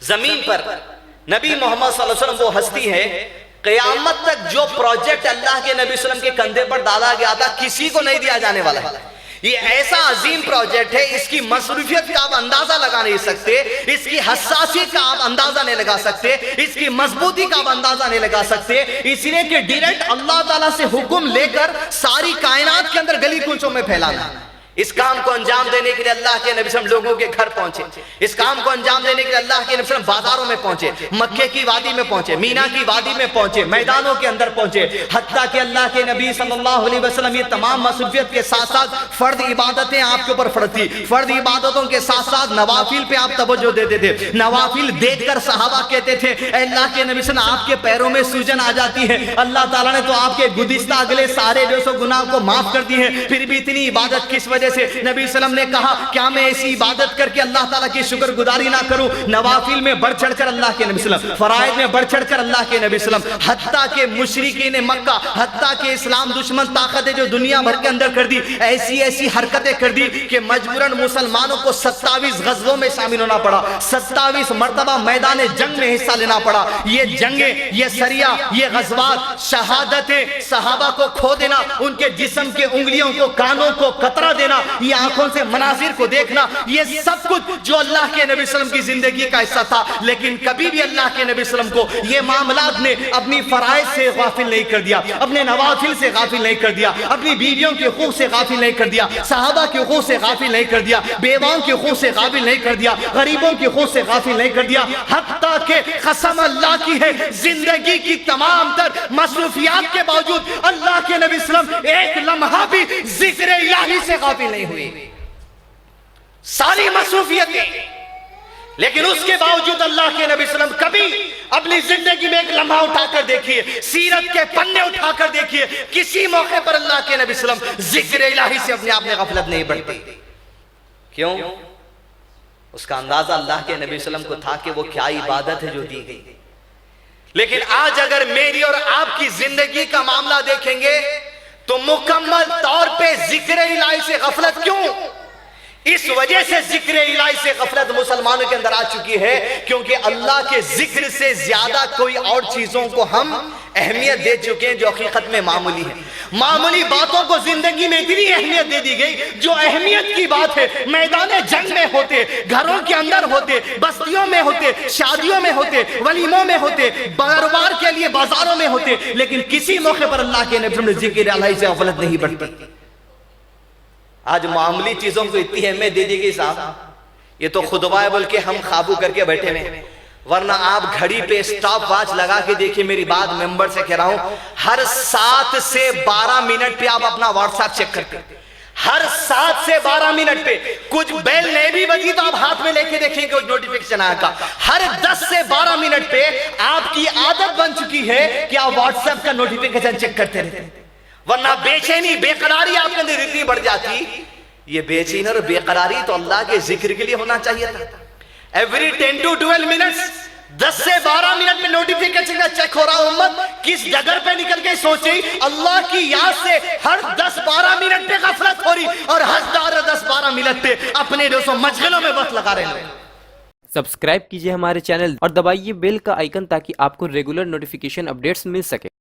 زمین پر نبی محمد صلی اللہ علیہ وسلم وہ ہستی ہے قیامت تک جو پروجیکٹ اللہ کے نبی صلی اللہ علیہ وسلم کے کندھے پر ڈالا گیا تھا کسی کو نہیں دیا جانے والا ہے. یہ ایسا عظیم پروجیکٹ ہے، اس کی مصروفیت کا آپ اندازہ لگا نہیں سکتے، اس کی حساسیت کا آپ اندازہ نہیں لگا سکتے، اس کی مضبوطی کا آپ اندازہ نہیں لگا سکتے، اس لیے کہ ڈائریکٹ اللہ تعالیٰ سے حکم لے کر ساری کائنات کے اندر گلی کوچوں میں پھیلانا. اس کام کو انجام دینے کے لیے اللہ کے نبی صلی اللہ علیہ وسلم لوگوں کے گھر پہنچے. اس کام کو انجام دینے کے لیے اللہ کے نبی صلی اللہ علیہ وسلم بازاروں میں پہنچے، مکے کی وادی میں پہنچے، مینا کی وادی میں پہنچے، میدانوں کے اندر پہنچے. حتیٰ کہ اللہ کے نبی صلی اللہ علیہ وسلم یہ تمام مصروفیت کے ساتھ ساتھ فرض عبادتیں آپ کے اوپر فرض تھی، فرض عبادتوں کے ساتھ ساتھ نوافل پہ آپ توجہ دیتے تھے. نوافل دیکھ کر صحابہ کہتے تھے اے اللہ کے نبی صلی اللہ علیہ وسلم آپ کے پیروں میں سوجن آ جاتی ہے، اللہ تعالیٰ نے تو آپ کے گزشتہ اگلے سارے جو سو گناہ کو معاف کر دی ہے، پھر بھی اتنی عبادت کس وجہ سے؟ نبی صلی اللہ علیہ وسلم نے کہا کیا میں ایسی عبادت کر کے اللہ تعالیٰ کی شکر گزاری نہ کروں؟ نوافل میں بڑھ چڑھ کر اللہ کے نبی صلی اللہ علیہ وسلم، فرائض میں بڑھ چڑھ کر اللہ کے نبی صلی اللہ علیہ وسلم، حتیٰ کہ مشرکین مکہ، حتیٰ کہ اسلام دشمن طاقتیں جو دنیا بھر کے اندر کر دی، ایسی ایسی حرکتیں کر دی کہ مجبوراً مسلمانوں کو 27 غزووں میں شامل ہونا پڑا، 27 مرتبہ میدان جنگ میں حصہ لینا پڑا. یہ جنگیں، یہ سریہ، یہ غزوات، شہادتیں، صحابہ کو کھو دینا، ان کے جسم کے انگلیوں کو، کانوں کو قطرہ دینا، یہ آنکھوں سے مناظر کو دیکھنا، یہ سب کچھ جو اللہ کے نبی صلی اللہ علیہ وسلم کی زندگی کا حصہ تھا. لیکن کبھی بھی اللہ کے نبی صلی اللہ علیہ وسلم کو یہ معاملات نے اپنی فرائض سے غافل نہیں کر دیا، اپنے نوافل سے غافل نہیں کر دیا، اپنی بیویوں کے حقوق سے غافل نہیں کر دیا، صحابہ کے حقوق سے غافل نہیں کر دیا، بیواؤں کے حقوق سے غافل نہیں کر دیا، غریبوں کے حقوق سے غافل نہیں کر دیا. حتیٰ کہ قسم اللہ کی ہے زندگی کی تمام تر مصروفیات کے باوجود اللہ کے نبی صلی اللہ علیہ وسلم ایک لمحہ بھی ذکر الہی سے غافل نہیں ہوئے. ساری مصروفیتیں، لیکن اس کے باوجود اللہ کے نبی صلی اللہ علیہ وسلم کبھی اپنی زندگی میں ایک لمحہ اٹھا کر دیکھیے، سیرت کے پنے اٹھا کر دیکھیے، کسی موقع پر اللہ کے نبی صلی اللہ علیہ وسلم ذکر الہی سے اپنے آپ میں غفلت نہیں بڑھتی. کیوں؟ اس کا اندازہ اللہ کے نبی صلی اللہ علیہ وسلم کو تھا کہ وہ کیا عبادت ہے جو دی گئی. لیکن آج اگر میری اور آپ کی زندگی کا معاملہ دیکھیں گے تو مکمل طور پہ ذکر الہی سے غفلت. کیوں؟ اس وجہ سے ذکر الہی سے غفلت مسلمانوں کے اندر آ چکی ہے کیونکہ اللہ کے ذکر سے زیادہ کوئی اور چیزوں کو ہم اہمیت دے چکے ہیں جو حقیقت میں معمولی ہے. معمولی باتوں کو زندگی میں اتنی اہمیت دے دی گئی جو اہمیت کی بات ہے میدان جنگ میں ہوتے، گھروں کے اندر ہوتے، بستیوں میں ہوتے، شادیوں میں ہوتے، ولیموں میں ہوتے، کاروبار کے لیے بازاروں میں ہوتے، لیکن کسی موقع پر اللہ کے نبی نے ذکر الہی سے غفلت نہیں بڑھتی. آج معاملی چیزوں کو اتنی اہمیت دے دی گئی صاحب، یہ تو خطبہ ہے بلکہ ہم قابو کر کے بیٹھے ہیں. ورنہ آپ گھڑی پہ سٹاپ واچ لگا کے دیکھیں، میری بات ممبر سے کہہ رہا ہوں، ہر 7 سے 12 منٹ پہ آپ اپنا واٹس ایپ چیک کرتے ہیں. ہر 7 سے 12 منٹ پہ کچھ بیل نہیں بھی بجی تو آپ ہاتھ میں لے کے دیکھیں کہ نوٹیفیکیشن آیا کا. ہر 10 سے 12 منٹ پہ آپ کی عادت بن چکی ہے کہ آپ واٹس ایپ کا نوٹیفیکیشن چیک کرتے رہتے ہیں. ورنہ بے چینی، بے قراری آپ کے اندر اتنی بڑھ جاتی. یہ بے چینی اور بے قراری تو اللہ کے ذکر کے لیے ہونا چاہیے تھا. ایوری 10 to 12 منٹس، 10 سے 12 منٹ میں نوٹیفیکیشن کا چیک ہو رہا. امت کس جگہ پہ نکل کے سوچی اللہ کی یاد سے ہر 10-12 منٹ پہ غفلت ہو رہی اور ہر 10-12 منٹ پہ اپنے دوستوں مشغلوں میں وقت لگا رہے ہیں. سبسکرائب کیجئے ہمارے چینل اور دبائیے بیل کا آئیکن تاکہ آپ کو ریگولر نوٹیفیکیشن اپڈیٹس مل سکے.